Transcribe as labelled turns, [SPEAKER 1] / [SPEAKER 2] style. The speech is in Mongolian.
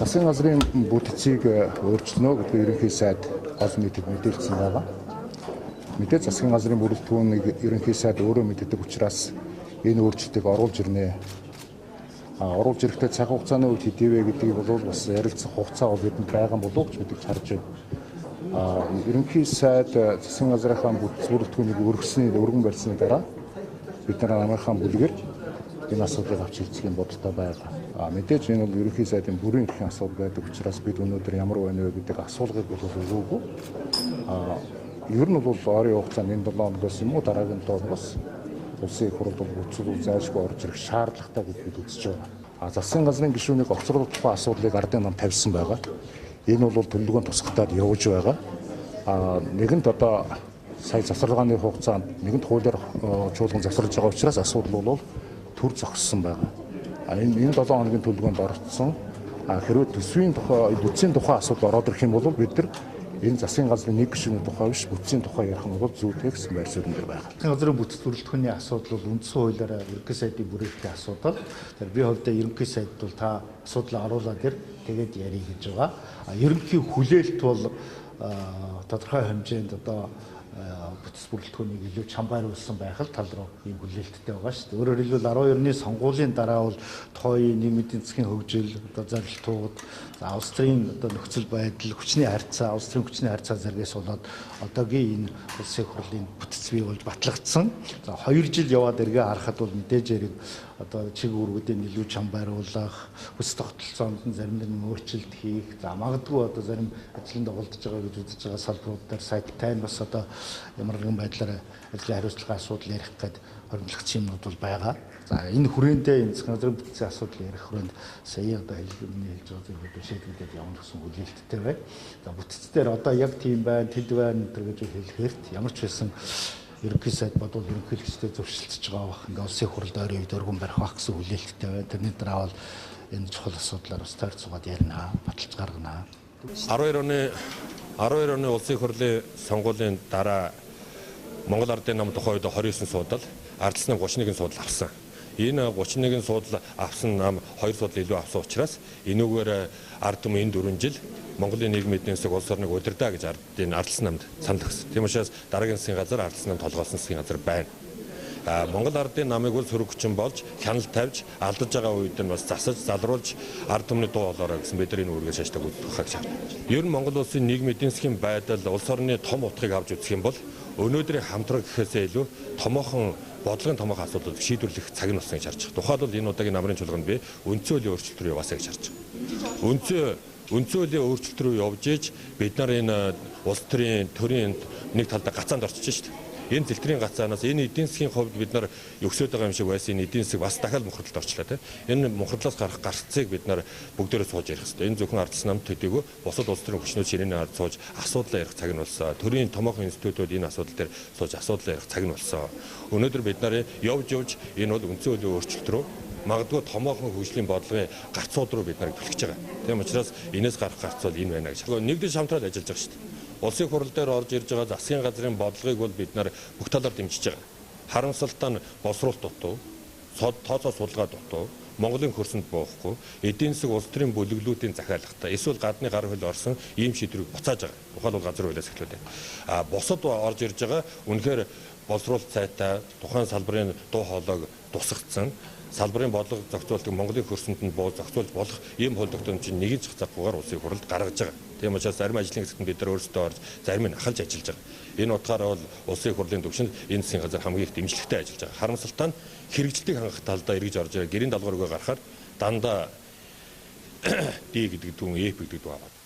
[SPEAKER 1] Засгийн газрын бүтцийг өөрчлөнө гэдэг ерөнхий сайд гол нийтэд мэдээлсэн байгаа. Мэдээж засгийн газрын бүрэлдэхүүнийг ерөнхий сайд өөрөө мэддэг учраас энэ өөрчлөлтийг оруулж ирнэ. Оруулж ирэхдээ цаг хугацааны үед хэдийвэ гэдгийг бол бас ярилцах хугацаа бол бидэнд байгаа болов ч мэдээж харж байна. Ерөнхий сайд засгийн газрынхаа бүрэлдэхүүнийг өргөн барьсны дараа бид нар намынхаа бүлгээр энэ асуудлыг авч хэлцэх юм бодолтой байгаа. Мэдээж энэ бол ерөнхий сайдын бүрийн эрхийн асуудал байдаг учраас бид өнөөдөр ямар байна вэ гэдэг асуулгыг бол өгөөгүй. Ер нь бол ойрын хугацаанд энэ 7 хоногоос юм уу дараагийн 7 хоногоос улсын их хурл бүцэл зайлшгүй орж ирэх шаардлагатай гэж бид үзэж байгаа. Засгийн газрын гишүүнийг огцруулах тухай асуудлыг ардын нам тавьсан байгаа. Энэ бол төлөвлөгөөнд тусгатаад явж байгаа. Нэгэнт одоо сая засварлагын хугацаанд нэгэнт хуулиар чуулган засварлаж байгаа учраас асуудал бол төр зогссон байгаа. Энэ 7 хоногийн төлөвлөгөөнд орцсон. Хэрвээ төсвийн тухай, бүтцийн тухай асуудал ороод ирэх юм бол бид нар энэ засгийн газрын нэг гишүүний тухай биш бүтцийн тухай ярих нь бол зүйтэй гэсэн байр суурин дээр байгаа.
[SPEAKER 2] Засгийн газрын бүтц бүрэлдэхүүний асуудал бол үндсэн хуулиараа ерөнхий сайдын бүрэлдэхүүний асуудал. Тэгэхээр би хувьдаа ерөнхий сайд бол та асуудлаа оруулаад тэгээд ярих гэж байгаа. Ерөнхий хүлээлт бол тодорхой хэмжээнд одоо бүтц бүрэлдэхүүнийг илүү чамбайруулсан байх тал руу ийм хүлээлттэй байгаа шүү дээ. Өөрөөр хэлбэл 12-ны сонгуулийн дараа бол тооёо нийгмийн эдийн засгийн хөгжил, одоо зорилтууд, Австрийн одоо нөхцөл байдал, хүчний харьцаа, Австрийн хүчний харьцаа зэргээс болоод одоогийн энэ улсын хурлын бүтц бий болж батлагдсан. За 2 жил яваад эргээ харахад бол мэдээж хэрэг одоо чиг үүргүүдийн илүү чамбайруулах, хүс тогтолцоонд нь зарим нэгэн өөрчлөлт хийх, за магадгүй одоо зарим ажлын доголдож байгаа гэж үзэж байгаа салбарууд дээр сайттай нь бас одоо ямар нэгэн байдлаар ажлын хариуцлагын асуудал ярих гээд хоригдлогч юмнууд бол байгаа. За энэ хүрээндээ энэ засгийн газрын бүтцийн асуудал ярих хүрээнд сая одоо хэлбэрний хэлж байгаа зүйлүүд шийдэгдээд явна гэсэн хүлээлттэй байна. За бүтц дээр одоо яг тийм байна, тэд байна гэж хэлэхээр ямар ч байсан ерөнхий сайд бодвол ерөнхийлөгчтэй зөрчилдөж байгаа бах. Ингээ улсын хурлд ойрын үед өргөн барих бах гэсэн хүлээлттэй байна. Тэрний дараа бол энэ чухал асуудлаар бас тойрч суугаад ярина, баталж гаргана.
[SPEAKER 3] 12 оны улсын хурлын сонгуулийн дараа Монгол Ардын нам тухай үед 29 суудал, ардчилсан нам 31 суудал авсан. Энэ 31 суудал авсан нам 2 суудал илүү авсан учраас энүүгээр ард түмэн энэ 4 жил Монголын нийгмийн эдийн засаг улс орныг удирдаа гэж ардын ардчилсан намд санал өгсөн. Тийм учраас дараагийн засгийн газар ардчилсан нам толгойлсон засгийн газар байна. Монгол Ардын намыг бол сөрөг хүчин болж хяналт тавьж алдаж байгаа үед нь бас засаж залруулж ард түмний дуу хоолоорой гэсэн бид нар энэ үргээс ажлыг үзүүлэх шаардлагатай. Ер нь Монгол улсын нийгмийн эдийн засгийн байдал улс орны том утгыг авч үзэх юм бол өнөөдрийн хамтраг гэхээсээ илүү томоохон бодлогын томоохон асуудлууд шийдвэрлэх цаг нь болсон гэж харж байгаа. Тухайлбал энэ удаагийн намрын чуулганд би үндсэн хуулийн өөрчлөлт рүү яваасаа гэж харж байгаа. Үндсэн хуулийн өөрчлөлт рүү явж иж бид нар энэ улс төрийн нэг талдаа гацаанд орчиж шүү дээ. Энэ зэлтрийн гацаанаас энэ эдийн засгийн хувьд бид нар өгсөд байгаа юм шиг байсан энэ эдийн засаг бас дахиад мухардалд орчлоо тийм. Энэ мухардлаас гарах гарцыг бид нар бүгдээрээ сууж ярих хэрэгтэй. Энэ зөвхөн ардчилсан намд төдийгүй бусад улс төрийн хүчнүүд ширээний ард сууж асуудлаа ярих цаг нь болсон. Төрийн томоохон институтууд энэ асуудал дээр сууж асуудлаа ярих цаг нь болсон. Өнөөдөр бид нар явж энэ бол үндсэн хуулийн өөрчлөлт рүү магадгүй томоохон хөгжлийн бодлогын гарцууд руу бид нарыг түлхэж байгаа. Тийм учраас энэс гарах гарц бол энэ байна гэж. Нэгдэж хамтраад ажиллаж байгаа шүү дээ. Улсын хурал дээр орж ирж байгаа засгийн газрын бодлогыг бол бид нар бүх талаар дэмжиж байгаа. Харамсалтай нь боловсруулалт дутуу, тооцоо судалгаа дутуу, Монголын хөрсөнд буухгүй, эдийн засаг улс төрийн бүлэглүүдийн захиалгатай эсвэл гадны гар хөл орсон ийм шийдвэрийг буцааж байгаа. Тухайлбал газар хуулиас эхлүүлээд. Бусад орж ирж байгаа үнэхээр боловсруулалт сайтай тухайн салбарын дуу хоолойг тусгацсан салбарын бодлого зохицуулалтыг Монголын хөрсөнд нь зохицуулж болох ийм хууль тогтоомжийг нэгэн цогцохгүйгээр улсын хуралд гаргаж байгаа. Тийм учраас зарим ажлын хэсэгт бид нар өөрсдөө орж зарим нь ахалж ажиллаж байгаа. Энэ утгаараа бол улсын хурлын төвшөнд энэ засгийн газар хамгийн их дэмжлэгтэй ажиллаж байгаа. Харамсалтай нь хэрэгжилтийг хангах талдаа эргэж орж байгаа гэрийн даалгаврыг гаргахаар дандаа D гэдэг дүүн F гэдэг дүү аваад